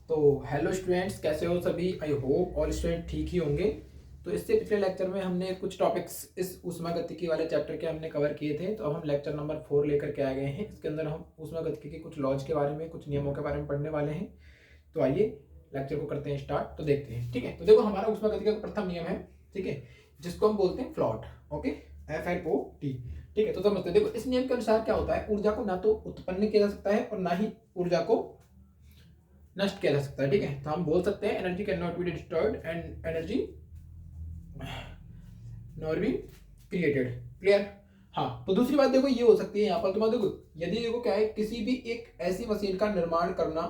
तो hello students, कैसे हो सभी। आई होप ऑल स्टूडेंट ठीक ही होंगे। तो इससे पिछले लेक्चर में हमने कुछ टॉपिक्स इस ऊष्मागतिकी वाले चैप्टर के हमने कवर किए थे। तो अब हम लेक्चर नंबर 4 लेकर के आ गए हैं। इसके अंदर हम ऊष्मागतिकी के कुछ लॉज के बारे में, कुछ नियमों के बारे में पढ़ने वाले हैं। तो आइए लेक्चर को करते हैं स्टार्ट। तो देखते हैं, ठीक है। तो देखो, हमारा ऊष्मागतिकी का प्रथम नियम है, ठीक है, जिसको हम बोलते हैं फ्लॉट। ओके, FLOT, ठीक है। तो समझते हैं। देखो, इस नियम के अनुसार क्या होता है, ऊर्जा को ना तो उत्पन्न किया जा सकता है और ना ही ऊर्जा को नष्ट किया जा सकता है, ठीक है। तो हम बोल सकते हैं energy can not be destroyed and energy not be created. Clear. हाँ, तो दूसरी बात देखो ये हो सकती है यहाँ पर तुम्हारा, देखो यदि देखो क्या है, किसी भी एक ऐसी मशीन का निर्माण करना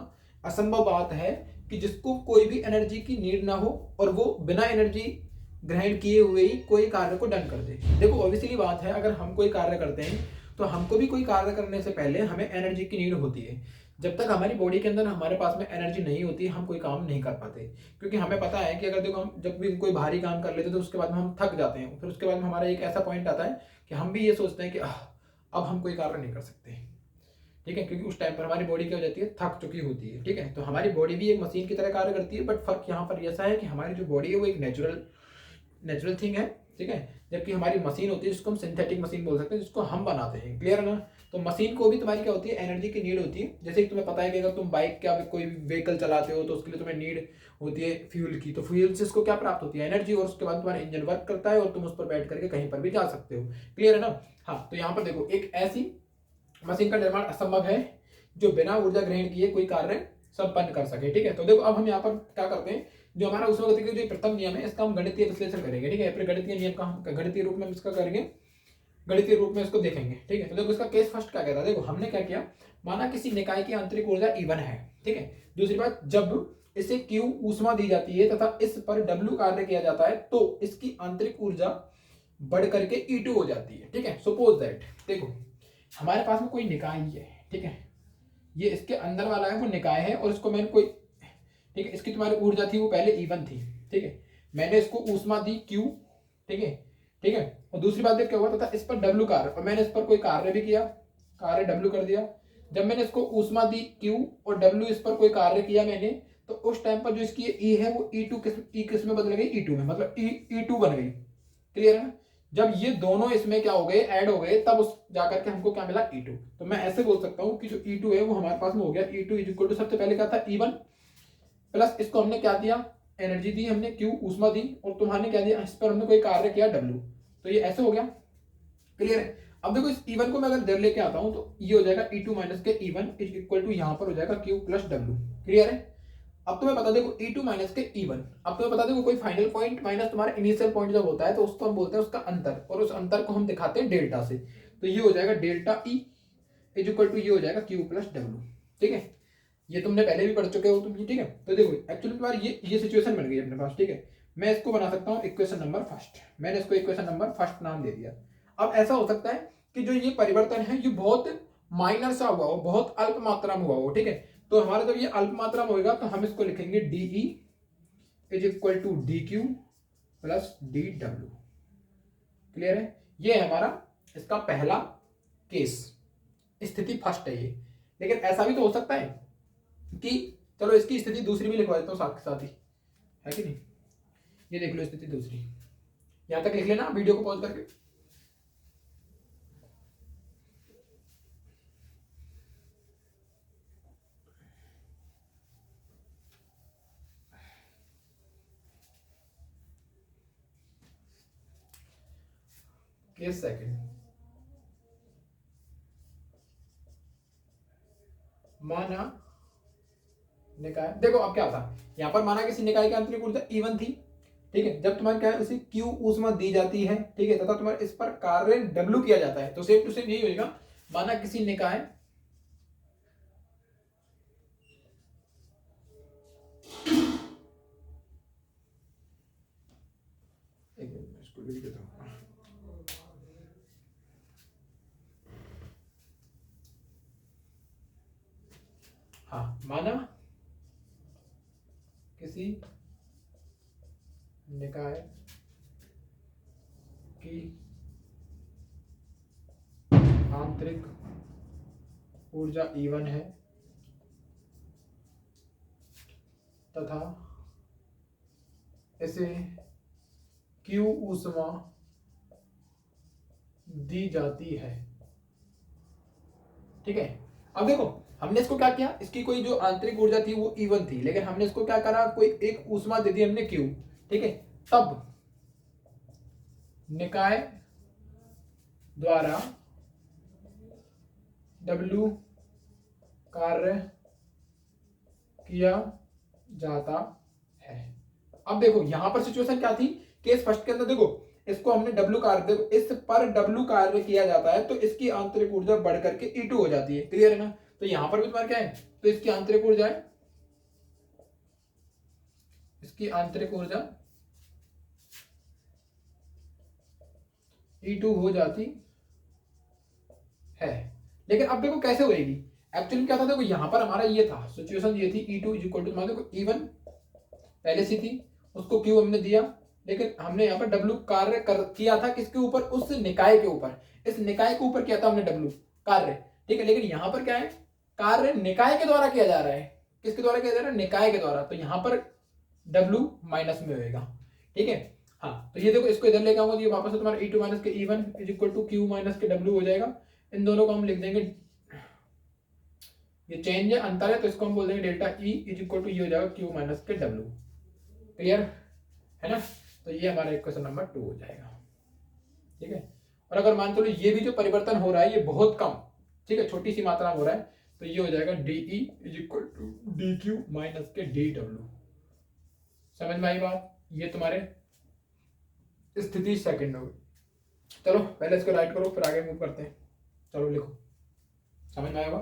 असंभव बात है कि जिसको कोई भी एनर्जी की नीड ना हो और वो बिना एनर्जी ग्रहण किए हुए ही कोई कार्य को डन कर दे। देखो ऑब्वियसली बात है, अगर हम कोई कार्य करते हैं तो हमको भी कोई कार्य करने से पहले हमें एनर्जी की नीड होती है। जब तक हमारी बॉडी के अंदर हमारे पास में एनर्जी नहीं होती, हम कोई काम नहीं कर पाते। क्योंकि हमें पता है कि अगर देखो हम जब भी कोई भारी काम कर लेते हैं तो उसके बाद में हम थक जाते हैं। फिर उसके बाद में हमारा एक ऐसा पॉइंट आता है कि हम भी ये सोचते हैं कि अब हम कोई कार्य नहीं कर सकते, ठीक है। क्योंकि उस टाइम पर हमारी बॉडी क्या हो जाती है, थक चुकी होती है, ठीक है। तो हमारी बॉडी भी एक मशीन की तरह कार्य करती है, बट फर्क यहाँ पर ऐसा है कि हमारी जो बॉडी है वो एक नेचुरल थिंग है, ठीक है। जबकि हमारी मशीन होती है जिसको हम सिंथेटिक मशीन बोल सकते हैं, जिसको हम बनाते हैं। क्लियर है ना। तो मशीन को भी तुम्हारी क्या होती है, एनर्जी की नीड होती है। जैसे कि तुम्हें पता है कि अगर तुम बाइक क्या कोई व्हीकल चलाते हो तो उसके लिए तुम्हें नीड होती है फ्यूल की। तो फ्यूल से इसको क्या प्राप्त होती है, एनर्जी, और उसके बाद तुम्हारा इंजन वर्क करता है और तुम उस पर बैठ करके कहीं पर भी जा सकते हो। क्लियर है ना। हाँ, तो यहाँ पर देखो, एक ऐसी मशीन का निर्माण असंभव है जो बिना ऊर्जा ग्रहण किए कोई कार्य संपन्न कर सके, ठीक है। तो देखो अब हम यहाँ पर क्या करते हैं, जो हमारा ऊष्मागतिकी का जो प्रथम नियम है इसका हम गणितीय विश्लेषण करेंगे, ठीक है। फिर गणितीय नियम का हम गणितीय रूप में इसका करेंगे, गणितीय रूप में इसको देखेंगे, ठीक है। तो देखो इसका केस फर्स्ट क्या कहता है, देखो हमने क्या किया, माना किसी निकाय की आंतरिक ऊर्जा E1 है, ठीक है। दूसरी बात, जब इसे Q ऊष्मा दी जाती है तथा इस पर W कार्य किया जाता है तो इसकी आंतरिक ऊर्जा बढ़ करके E2 हो जाती है, ठीक है। सपोज दैट, देखो हमारे पास में कोई निकाय है, ठीक है। ये इसके अंदर वाला है, वो निकाय है, और इसको मैंने कोई, ठीक है, इसकी तुम्हारी ऊर्जा थी वो पहले E1 थी, ठीक है। मैंने इसको ऊष्मा दी Q, ठीक है, ठीक है। और दूसरी बात देख क्या हुआ था, इस पर W कार्य, और मैंने इस पर कोई कार्य भी किया, कार्य W कर दिया। जब मैंने इसको ऊष्मा दी Q और W इस पर कोई कार्य किया मैंने, तो उस टाइम पर जो इसकी E है वो किस में बदल गई, E2 में, मतलब E2 बन गई। क्लियर है ना। जब ये दोनों इसमें क्या हो गए, ऐड हो गए, तब उस जाकर के हमको क्या मिला, E2। तो मैं ऐसे बोल सकता हूँ कि जो E2 है वो हमारे पास में हो गया, E2 इज इक्वल टू, सबसे पहले क्या था, E1 प्लस इसको हमने क्या दिया, एनर्जी दी हमने Q, ऊष्मा दी, और तुम्हारे क्या दिया, इस पर हमने कोई कार्य किया W। तो ये ऐसे हो गया। क्लियर है। अब देखो इस E1 को मैं अगर इधर लेके आता हूं तो ये हो जाएगा E2 माइनस के E1 इज इक्वल टू, यहां पर हो जाएगा Q प्लस W। क्लियर है। अब तुम्हें पता, देखो E2 माइनस के E1, अब तुम्हें बता देखो कोई फाइनल पॉइंट माइनस तुम्हारा इनिशियल पॉइंट जब होता है तो उसको हम बोलते हैं उसका अंतर, और उस अंतर को हम दिखाते हैं डेल्टा से। तो ये हो जाएगा delta E is equal to, ये हो जाएगा Q प्लस W, ठीक है। ये तुमने पहले भी पढ़ चुके हो तुम, ये ठीक है। तो देखो एक्चुअली तुम्हारी ये सिचुएशन बन गई अपने पास, ठीक है। मैं इसको बना सकता हूँ इक्वेशन नंबर फर्स्ट, मैंने इसको इक्वेशन नंबर फर्स्ट नाम दे दिया। अब ऐसा हो सकता है कि जो ये परिवर्तन है ये बहुत माइनर सा हुआ हो, बहुत अल्प मात्रा में हुआ हो, ठीक है। तो हमारा जब ये अल्प मात्रा में होगा तो हम इसको लिखेंगे DE is equal to DQ plus DW। Clear है। ये है हमारा इसका पहला केस, स्थिति फर्स्ट है ये। लेकिन ऐसा भी तो हो सकता है कि चलो इसकी स्थिति दूसरी भी लिखवा देता हूँ साथ के साथ ही, है कि नहीं। ये देख लो स्थिति दूसरी, यहां तक लिख लेना वीडियो को पॉज करके। केस सेकंड, माना निकाय, देखो अब क्या था, यहां पर माना किसी निकाय की आंतरिक ऊर्जा E1 थी, ठीक है। जब तुम्हारे क्या है, उसे Q ऊष्मा दी जाती है, ठीक है, तथा तुम्हारे इस पर कार्य W किया जाता है, तो सेम टू सेम यही होगा। माना किसी निकाय, एक मिनट इसको लिख देता हूं। हाँ, माना किसी निकाय की आंतरिक ऊर्जा E1 है तथा इसे Q ऊष्मा दी जाती है। ठीक है, अब देखो हमने इसको क्या किया, इसकी कोई जो आंतरिक ऊर्जा थी वो E1 थी, लेकिन हमने इसको क्या करा, कोई एक ऊष्मा दे दी हमने Q। ठीक है, तब निकाय द्वारा W कार्य किया जाता है। अब देखो यहां पर सिचुएशन क्या थी, केस फर्स्ट के अंदर देखो इसको हमने W कार्य, देखो इस पर W कार्य किया जाता है तो इसकी आंतरिक ऊर्जा बढ़ करके E2 हो जाती है। क्लियर है ना? तो यहां पर भी तुम्हारा क्या है, तो इसकी आंतरिक ऊर्जा है, इसकी आंतरिक ऊर्जा E2 हो जाती है। लेकिन अब देखो कैसे होएगी, एक्चुअली क्या था, देखो यहां पर हमारा ये था, सिचुएशन ये थी E2 इज इक्वल टू, देखो E1 पहले से थी, उसको Q हमने दिया, लेकिन हमने यहाँ पर W कार्य किया था किसके ऊपर, उस निकाय के ऊपर, इस निकाय के ऊपर किया था हमने W कार्य। ठीक है, लेकिन यहाँ पर क्या है, कार्य निकाय के द्वारा किया जा रहा है, किसके द्वारा किया जा रहा है, निकाय के द्वारा, तो यहाँ पर W माइनस में होएगा। ठीक है, हाँ तो ये देखो इसको इधर लेके आऊंगा तो ये वापस से तुम्हारा E2 माइनस के E1 is equal to Q minus के W हो जाएगा। इन दोनों को हम लिख देंगे, ये चेंज है, अंतर है, तो इसको हम बोल देंगे delta E is equal to ये हो जाएगा Q माइनस के W। क्लियर है ना? तो ये हमारा इक्वेशन नंबर 2 हो जाएगा। ठीक है, और अगर मान चलो ये भी जो परिवर्तन हो रहा है ये बहुत कम, ठीक है, छोटी सी मात्रा में हो रहा है, तो ये हो जाएगा DE is equal to DQ minus के DW। समझ में आई बात? ये तुम्हारे स्थिति सेकंड हो गई। चलो पहले इसको राइट करो फिर आगे मूव करते हैं। चलो लिखो, समझ में आएगा?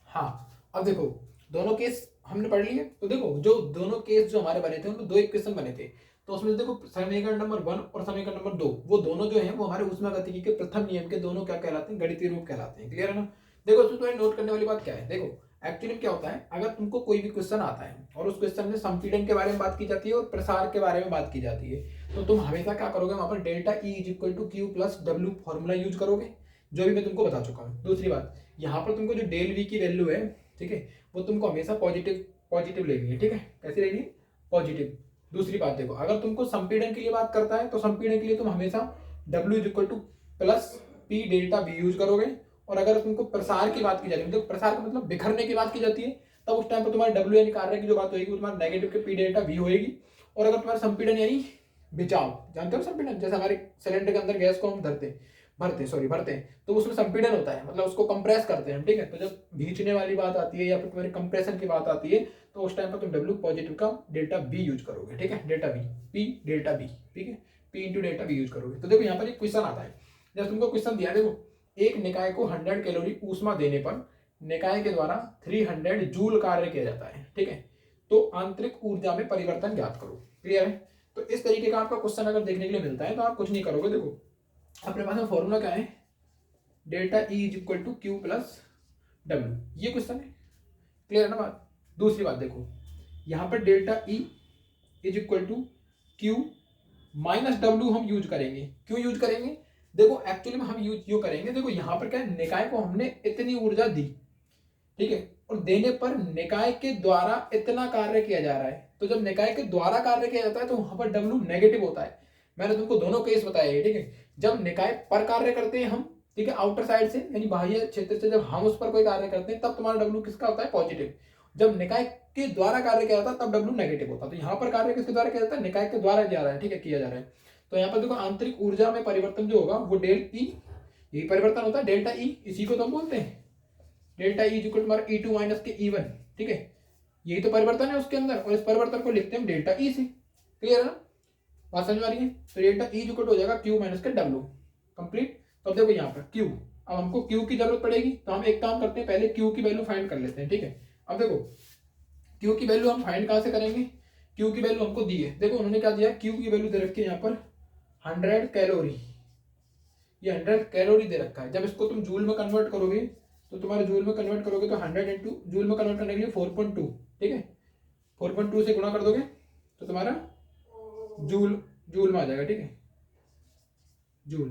हाँ, अब देखो दोनों केस हमने पढ़ लिए, तो देखो जो दोनों केस जो हमारे बने थे उनमें दो इक्वेशन बने थे, तो उसमें देखो समीकरण नंबर 1 और समीकरण नंबर 2, वो दोनों जो हैं वो हमारे ऊष्मागतिकी के प्रथम नियम के दोनों क्या कहलाते हैं, गणितीय रूप कहलाते हैं। क्लियर है ना? देखो उसमें तुम्हें नोट करने वाली बात क्या है, देखो एक्चुअली क्या होता है, अगर तुमको कोई भी क्वेश्चन आता है और उस क्वेश्चन में संपीड़न के बारे में बात की जाती है और प्रसार के बारे में बात की जाती है, तो तुम हमेशा क्या करोगे, वहां पर delta E is equal to Q plus W formula use करोगे, जो भी मैं तुमको बता चुका हूँ। दूसरी बात, यहाँ पर तुमको जो डेल V की वैल्यू है, ठीक है, वो तुमको हमेशा पॉजिटिव लेनी है। ठीक है, कैसे लेनी है, पॉजिटिव। दूसरी बात देखो, अगर तुमको संपीड़न के लिए बात करता है तो संपीड़न के लिए तुम हमेशा W is equal two plus P delta V use करोगे, और अगर तुमको प्रसार की बात की जाती है, तो प्रसार का मतलब बिखरने की बात की जाती है, तब उस टाइम पर तुम्हारे W यानी कार्य की जो बात होगी वो तुम्हारा नेगेटिव के P डेल्टा V होगी। और अगर तुम्हारा संपीड़न यानी बिचाव, जानते हो संपीड़न, जैसे हमारे सिलेंडर के अंदर गैस को हम भरते हैं, तो उसमें संपीड़न होता है, मतलब उसको कंप्रेस करते हैं हम। ठीक है, तो जब भींचने वाली बात आती है या फिर तुम्हारे कंप्रेशन की बात आती है, तो उस टाइम पर तुम W पॉजिटिव का डेल्टा B यूज करोगे। ठीक है, delta B, P delta B, ठीक है, P into delta B use करोगे। तो देखो यहाँ पर एक क्वेश्चन आता है, जब तुमको क्वेश्चन दिया, देखो एक निकाय को 100 कैलोरी ऊष्मा देने पर निकाय के द्वारा 300 जूल कार्य किया जाता है। ठीक है, तो आंतरिक ऊर्जा में परिवर्तन ज्ञात करो। क्लियर है? तो इस तरीके का आपका क्वेश्चन अगर देखने के लिए मिलता है तो आप कुछ नहीं करोगे, देखो अपने पास में फॉर्मूला क्या है, delta E is equal to Q plus W, ये क्वेश्चन है। क्लियर है ना बात? दूसरी बात देखो, यहां पर delta E is equal to Q minus W हम यूज करेंगे। क्यों यूज करेंगे? देखो एक्चुअली में हम यूज क्यों करेंगे, देखो यहां पर क्या है, निकाय को हमने इतनी ऊर्जा दी, ठीक है, और देने पर निकाय के द्वारा इतना कार्य किया जा रहा है, तो जब निकाय के द्वारा कार्य किया जाता है तो वहां पर W नेगेटिव होता है। मैंने तुमको दोनों केस बताए हैं। ठीक है, जब निकाय पर कार्य करते हैं हम, ठीक है, आउटर साइड से यानी बाह्य क्षेत्र से जब हम उस पर कोई कार्य करते हैं तब तुम्हारा W किसका होता है, पॉजिटिव। जब निकाय के द्वारा कार्य किया जाता है तब W नेगेटिव होता है। तो यहाँ पर कार्य किसके द्वारा किया जाता है, निकाय के द्वारा जा रहा है, ठीक है, किया जा रहा है। तो यहाँ पर देखो आंतरिक ऊर्जा में परिवर्तन जो होगा वो डेल E, यही परिवर्तन होता है डेल्टा E, इसी को तो हम बोलते हैं डेल्टा E इक्वल टू हमारा E2 माइनस के E1। ठीक है, यही तो परिवर्तन है उसके अंदर, और इस परिवर्तन को लिखते हैं हम डेल्टा E से। क्लियर है ना? बात समझ में आ रही है? तो डेल्टा E इक्वल हो जाएगा Q माइनस के W। कंप्लीट। तो अब देखो यहाँ पर Q, अब हमको Q की जरूरत पड़ेगी, तो हम एक काम करते हैं, पहले Q की वैल्यू फाइंड कर लेते हैं। ठीक है, अब देखो Q की वैल्यू हम फाइंड कहाँ से करेंगे, Q की वैल्यू हमको दी है, देखो उन्होंने क्या दिया, Q की वैल्यू दे रखी है यहाँ पर 100 कैलोरी, ये 100 कैलोरी दे रखा है। जब इसको तुम जूल में कन्वर्ट करोगे तो तुम्हारे जूल में कन्वर्ट करोगे तो 100 इंटू जूल में कन्वर्ट करने के लिए 4.2, ठीक है, 4.2 से गुणा कर दोगे तो तुम्हारा जूल में आ जाएगा। ठीक है, जूल,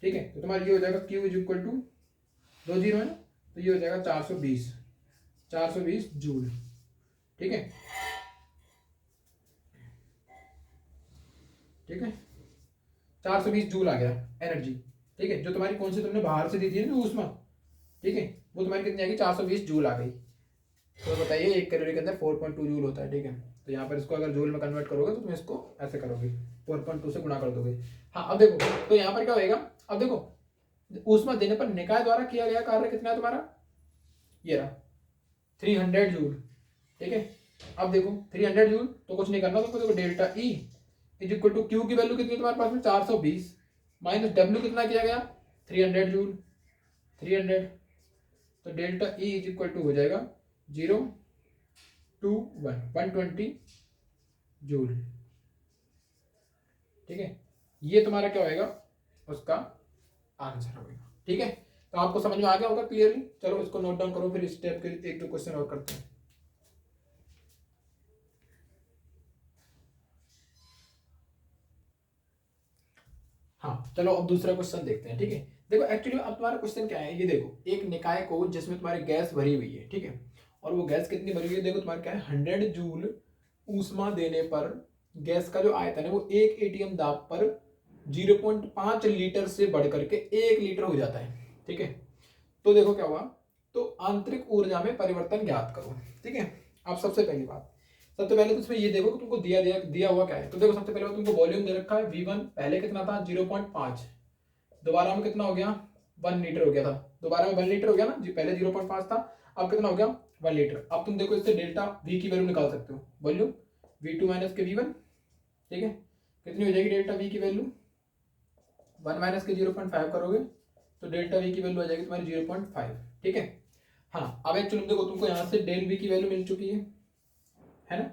ठीक है, तो तुम्हारा ये हो जाएगा Q is equal to 2 zero है ना, तो ये हो जाएगा 420 जूल। ठीक है, ठीक है, 420 जूल आ गया एनर्जी। ठीक है, जो तुम्हारी कौन सी तुमने बाहर से दी थी ना ऊष्मा, ठीक है, वो तुम्हारी कितनी आ गई, 420 जूल आ गई। तो बताइए 1 कैलोरी के अंदर 4.2 जूल होता है। ठीक है, तो यहाँ पर इसको अगर जूल में कन्वर्ट करोगे तो तुम इसको ऐसे करोगे, 4.2 से गुणा कर दोगे। हाँ, अब देखो तो यहाँ पर क्या होएगा, अब देखो ऊष्मा देने पर निकाय द्वारा किया गया कार्य कितना है तुम्हारा, ये रहा 300 जूल। ठीक है, अब देखो 300 जूल तो कुछ नहीं करना तुमको, देखो delta E is equal to Q की वैल्यू कितनी है तुम्हारे पास में 420 माइनस डब्ल्यू कितना किया गया 300 जूल, 300, तो delta E is equal to हो जाएगा 120 जूल। ठीक है, ये तुम्हारा क्या होएगा, उसका आंसर होगा। ठीक है, तो आपको समझ में आ गया होगा क्लियरली। चलो इसको नोट डाउन करो, फिर स्टेप के 1-2 क्वेश्चन और करते हैं। हाँ चलो अब दूसरा क्वेश्चन देखते हैं। ठीक है, देखो एक्चुअली अब तुम्हारा क्वेश्चन क्या है, ये देखो एक निकाय को जिसमें तुम्हारी गैस भरी हुई है, ठीक है, और वो गैस कितनी भरी हुई है, देखो तुम्हारा क्या है 100 जूल ऊष्मा देने पर गैस का जो आयतन है वो 1 एटीएम दाब पर 0.5 लीटर से बढ़ करके 1 लीटर हो जाता है। ठीक है, तो देखो क्या हुआ, तो आंतरिक ऊर्जा में परिवर्तन ज्ञात करो। ठीक है, अब सबसे पहली बात, सबसे पहले तो इसमें ये देखो कि तुमको दिया हुआ क्या है। तो देखो सबसे पहले बात तुमको वॉल्यूम दे रखा है V1, पहले कितना था 0.5, दोबारा में कितना हो गया 1 लीटर हो गया था, दोबारा में 1 लीटर हो गया ना जी, पहले 0.5 था, अब कितना हो गया 1 लीटर। अब तुम देखो इससे डेल्टा V की वैल्यू निकाल सकते हो, वॉल्यूम V2 माइनस के V1। ठीक है, कितनी हो जाएगी डेल्टा V की वैल्यू, 1 माइनस के 0.5 करोगे तो डेल्टा V की वैल्यू आ जाएगी तुम्हारी 0.5। ठीक है, हाँ अब एक्चुअली देखो तुमको यहाँ से डेल V की वैल्यू मिल चुकी है ना।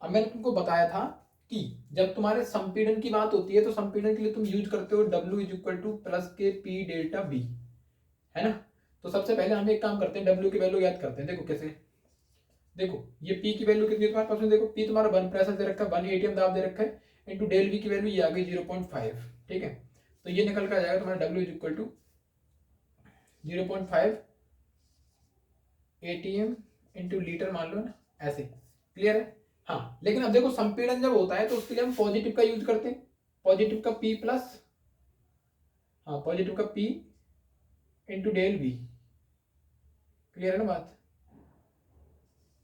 अब मैंने तुमको बताया था कि जब तुम्हारे संपीड़न की बात होती है तो संपीड़न के लिए तुम यूज करते हो W is equal two plus के पी डेल्टा बी, है ना। तो सबसे पहले हम एक काम करते हैं, W की वैल्यू याद करते हैं। देखो कैसे, देखो ये P की वैल्यू कितनी है तुम्हारे पास में, देखो P तुम्हारा 1 प्रेशर दे रखा है, 1 एटीएम दाब दे रखा है, इंटू डेल V की वैल्यू ये आ गई 0.5। ठीक है, तो ये निकल कर आ जाएगा तुम्हारा W is equal to 0.5 atm into litre मान लो ना, ऐसे क्लियर है। हाँ लेकिन अब देखो संपीड़न जब होता है तो उसके लिए हम पॉजिटिव का यूज करते हैं, पॉजिटिव का P प्लस, हाँ पॉजिटिव का P into del V, clear है ना बात।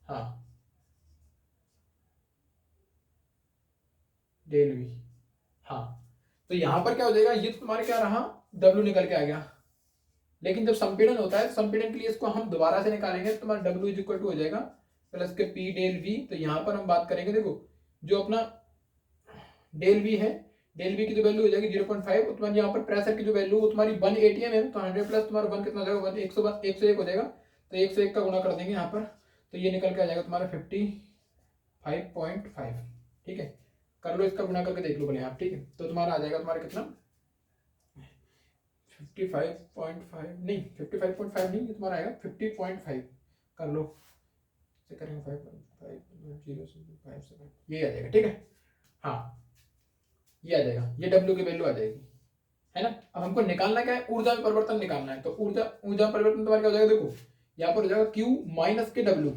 हाँ डेल V, हाँ तो यहां पर क्या हो जाएगा, ये तो तुम्हारे क्या रहा W निकल के आ गया, लेकिन जब संपीड़न होता है संपीड़न के लिए इसको हम दोबारा से निकालेंगे तो तुम्हारा W इज इक्वल टू हो जाएगा प्लस के P डेल V। तो यहां पर हम बात करेंगे, देखो जो अपना डेल V है, डेल V की जो वैल्यू हो जाएगी 0.5, तुम्हारी यहाँ पर प्रेशर की जो वैल्यू वो तुम्हारी 1 एटीएम है, तो 100 प्लस तुम्हारा 1 कितना हो जाएगा 1 101 हो जाएगा, तो 101 का गुणा कर देंगे यहाँ पर, तो ये निकल के आ जाएगा तुम्हारा 55.5। ठीक है, कर लो इसका गुणा करके देख लो भले आप। ठीक है, तो तुम्हारा आ जाएगा तुम्हारा कितना 55.5 नहीं 55.5 नहीं, ये तुम्हारा आएगा 50.5, कर लो से करेंगे 5.5 ये आ जाएगा। ठीक है, हाँ ये आ जाएगा, ये W की वैल्यू आ जाएगी, है ना। अब हमको निकालना क्या है, ऊर्जा में परिवर्तन निकालना है, तो ऊर्जा परिवर्तन तुम्हारा क्या हो जाएगा, देखो यहाँ पर हो जाएगा Q माइनस के W,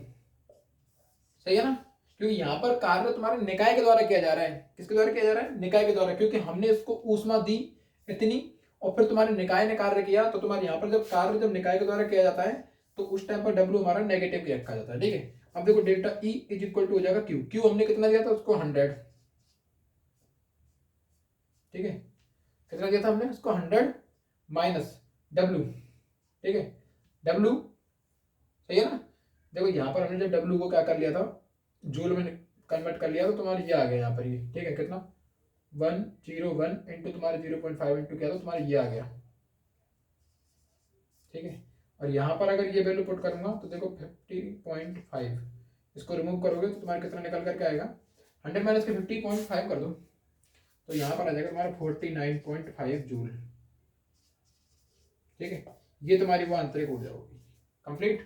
सही है ना, क्योंकि यहाँ पर कार्य तुम्हारे निकाय के द्वारा किया जा रहा है। किसके द्वारा किया जा रहा है, निकाय के द्वारा, क्योंकि हमने इसको ऊष्मा दी इतनी और फिर तुम्हारे निकाय ने कार्य किया, तो तुम्हारे यहाँ पर जब कार्य जब निकाय के द्वारा किया जाता है तो उस टाइम पर W हमारा नेगेटिव रखा जाता है। ठीक है, अब देखो delta E is equal to हो जाएगा Q हमने कितना दिया था उसको 100। ठीक है, कितना दिया था हमने उसको 100 माइनस W। ठीक है, W सही है ना। देखो यहाँ पर हमने जब W को क्या कर लिया था जूल में कन्वर्ट कर लिया तो तुम्हारे ये आ गया यहाँ पर, ये ठीक है कितना 101 इंटू तुम्हारे 0.5 इंटू किया तो तुम्हारे ये आ गया। ठीक है, और यहाँ पर अगर ये वैल्यू पुट करूंगा तो देखो 50.5, इसको रिमूव करोगे तो तुम्हारा कितना निकल करके आएगा 100 माइनस के 50.5 कर दो तो यहाँ पर आ जाएगा तुम्हारा 49.5 जूल। ठीक है, ये तुम्हारी वो आंतरिक ऊर्जा होगी। कंप्लीट,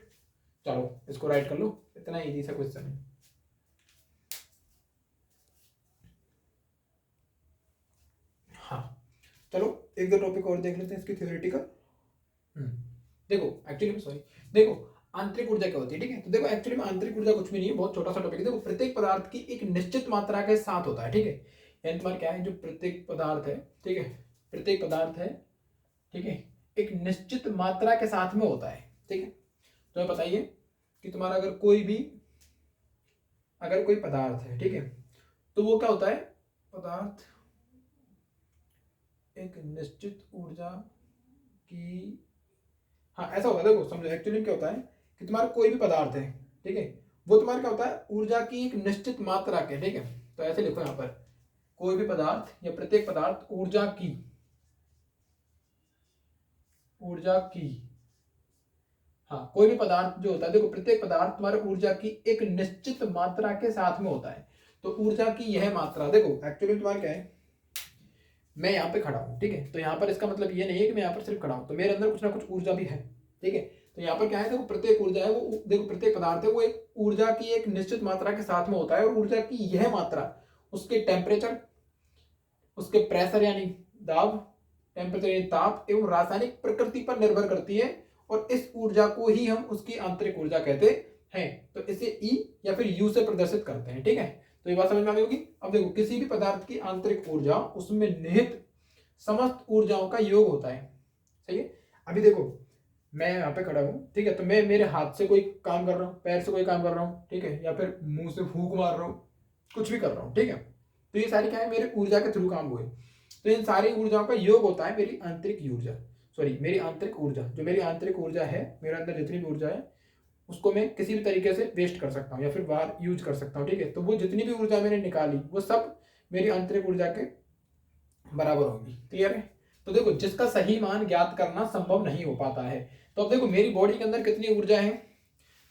चलो इसको राइट कर लो, इतना इजी सा क्वेश्चन है। हाँ चलो एक दो टॉपिक और देख लेते हैं इसकी थ्योरेटिकल। देखो एक्चुअली में सॉरी, देखो आंतरिक ऊर्जा क्या होती है, ठीक है। तो देखो एक्चुअली में आंतरिक ऊर्जा कुछ भी नहीं है, बहुत छोटा सा टॉपिक है। देखो प्रत्येक पदार्थ की एक निश्चित मात्रा के साथ होता है, ठीक है। यानी तुम्हारा क्या है, जो प्रत्येक पदार्थ है, ठीक है, प्रत्येक पदार्थ है, ठीक है, एक निश्चित मात्रा के साथ में होता है, ठीक है। तो बताइए कि तुम्हारा अगर कोई पदार्थ है, ठीक है, तो वो क्या होता है, पदार्थ एक निश्चित ऊर्जा की, हाँ ऐसा होता है। देखो समझो एक्चुअली क्या होता है कि तुम्हारा कोई भी पदार्थ है, ठीक है, वो तुम्हारा क्या होता है, ऊर्जा की एक निश्चित मात्रा के, ठीक है। तो ऐसे लिखो यहाँ पर, कोई भी पदार्थ या प्रत्येक पदार्थ ऊर्जा की, हाँ कोई भी पदार्थ जो होता है, देखो प्रत्येक पदार्थ तुम्हारे ऊर्जा की एक निश्चित मात्रा के साथ में होता है। तो ऊर्जा की यह मात्रा, देखो एक्चुअली तुम्हारा क्या है, मैं यहाँ पे खड़ा हूँ, ठीक है, तो यहाँ पर इसका मतलब ये नहीं है कि मैं यहाँ पर सिर्फ खड़ा हूँ, तो मेरे अंदर कुछ ना कुछ ऊर्जा भी है, ठीक है। तो यहाँ पर क्या है, देखो प्रत्येक ऊर्जा है वो, देखो प्रत्येक पदार्थ है वो एक ऊर्जा की एक निश्चित मात्रा के साथ में होता है, और ऊर्जा की यह मात्रा उसके टेम्परेचर, उसके प्रेशर यानी दाब, टेम्परेचर यानी ताप, एवं रासायनिक प्रकृति पर निर्भर करती है। और इस ऊर्जा को ही हम उसकी आंतरिक ऊर्जा कहते हैं। तो इसे ई या फिर यू से प्रदर्शित करते हैं, ठीक है। तो ये बात समझ में आ गई होगी। अब देखो किसी भी पदार्थ की आंतरिक ऊर्जा उसमें निहित समस्त ऊर्जाओं का योग होता है, सही है। अभी देखो मैं यहाँ पे खड़ा हूँ, ठीक है, तो मैं मेरे हाथ से कोई काम कर रहा हूँ, पैर से कोई काम कर रहा हूँ, ठीक है, या फिर मुंह से फूंक मार रहा हूँ, कुछ भी कर रहा हूँ, ठीक है। तो ये सारी क्या है, मेरे ऊर्जा के थ्रू काम हुए। तो इन सारी ऊर्जाओं का योग होता है मेरी आंतरिक ऊर्जा, सॉरी मेरी आंतरिक ऊर्जा। जो मेरी आंतरिक ऊर्जा है, मेरे अंदर जितनी भी ऊर्जा है उसको मैं किसी भी तरीके से वेस्ट कर सकता हूँ या फिर बाहर यूज कर सकता हूँ, ठीक है। तो वो जितनी भी ऊर्जा मैंने निकाली वो सब मेरी आंतरिक ऊर्जा के बराबर होगी, क्लियर है। तो देखो जिसका सही मान ज्ञात करना संभव नहीं हो पाता है। तो अब देखो मेरी बॉडी के अंदर कितनी ऊर्जा है,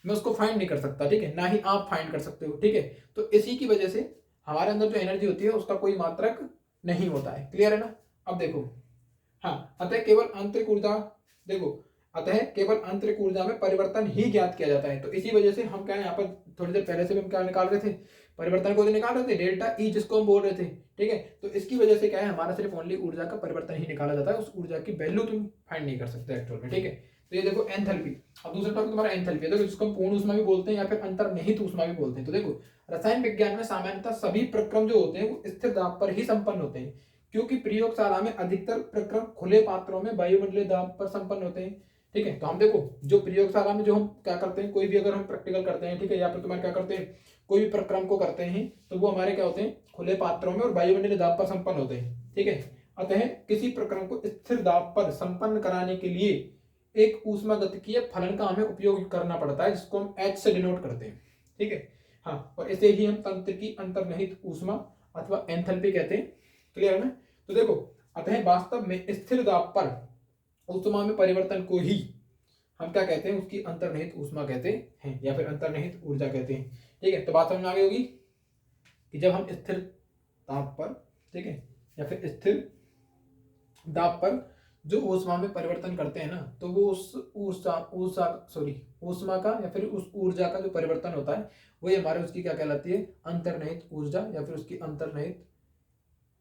मैं उसको फाइंड नहीं कर सकता, ठीक है, ना ही आप फाइंड कर सकते हो, ठीक है। तो इसी की वजह से हमारे अंदर जो एनर्जी होती है उसका कोई मात्रक नहीं होता है, क्लियर है ना। अब देखो, हाँ अतः केवल आंतरिक ऊर्जा, देखो अतः केवल आंतरिक ऊर्जा में परिवर्तन ही ज्ञात किया जाता है। तो इसी वजह से हम क्या है, यहाँ पर थोड़ी देर पहले से भी हम क्या निकाल रहे थे, परिवर्तन को निकाल रहे थे, डेल्टा ई जिसको हम बोल रहे थे, ठीक है। तो इसकी वजह से क्या है, हमारा सिर्फ ओनली ऊर्जा का परिवर्तन ही निकाला जाता है, उस ऊर्जा की वैल्यू तुम फाइंड नहीं कर सकते एक्चुअल में, ठीक है। तो ये देखो एंथैल्पी। अब दूसरा टॉपिक तुम्हारा एंथैल्पी है, देखो जिसको हम पूर्ण ऊष्मा भी बोलते हैं या फिर अंतर्निहित ऊष्मा भी बोलते हैं। तो देखो रसायन विज्ञान में सामान्यतः सभी प्रक्रम जो होते हैं वो स्थिर दाब पर ही संपन्न होते हैं, क्योंकि प्रयोगशाला में अधिकतर प्रक्रम खुले पात्रों में वायुमंडलीय दाब पर संपन्न होते हैं, ठीक है। तो हम देखो जो प्रयोगशाला में जो हम क्या करते हैं, कोई भी अगर हम प्रैक्टिकल करते हैं, ठीक है, या फिर तुम्हारे क्या करते हैं, कोई भी प्रक्रम को करते हैं, तो वो हमारे क्या होते हैं, खुले पात्रों में और वायुमंडलीय दाब पर संपन्न होते हैं, ठीक है। अतः किसी प्रक्रम को स्थिर दाब पर संपन्न कराने के लिए एक ऊष्मागतिकीय फलन का हमें उपयोग करना पड़ता है, जिसको हम H से डिनोट करते हैं, ठीक है। हाँ, और इसे ही हम तंत्र की अंतर्निहित ऊष्मा अथवा एंथैल्पी कहते हैं, क्लियर है ना। तो देखो अतः वास्तव में स्थिर दाब पर ऊष्मा में परिवर्तन को ही हम क्या कहते हैं, उसकी अंतर्निहित ऊष्मा कहते हैं या फिर अंतर्निहित ऊर्जा कहते हैं, ठीक है। तो बात समझ में आ गई होगी कि जब हम स्थिर दाब पर, ठीक है, या फिर स्थिर दाब पर जो ऊष्मा में परिवर्तन करते हैं ना, तो वो उस ऊष्मा का या फिर उस ऊर्जा का जो परिवर्तन होता है वही हमारे उसकी क्या कहलाती है, अंतर्निहित ऊर्जा या फिर उसकी अंतर्निहित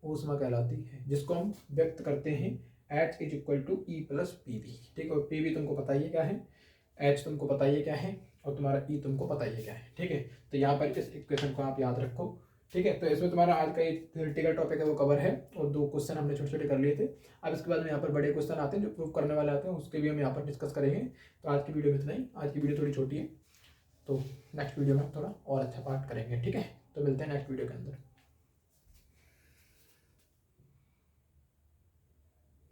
ऊष्मा कहलाती है, जिसको हम व्यक्त करते हैं H is equal to E plus P V, ठीक है। पी बी तुमको पता ही है क्या है, H तुमको पता ही है क्या है, और तुम्हारा ई तुमको पता ही है क्या है, ठीक है। तो यहाँ पर इस इक्वेशन को आप याद रखो, ठीक है। तो इसमें तुम्हारा आज का एक थ्योरेटिकल टॉपिक है वो कवर है, और 2 क्वेश्चन हमने छोटे छोटे कर लिए थे। अब इसके बाद में यहाँ पर बड़े क्वेश्चन आते हैं जो प्रूव करने वाले आते हैं, उसके भी हम यहाँ पर डिस्कस करेंगे। तो आज की वीडियो में इतना ही, आज की वीडियो थोड़ी छोटी है, तो नेक्स्ट वीडियो में हम थोड़ा और अच्छा पार्ट करेंगे, ठीक है। तो मिलते हैं नेक्स्ट वीडियो के अंदर।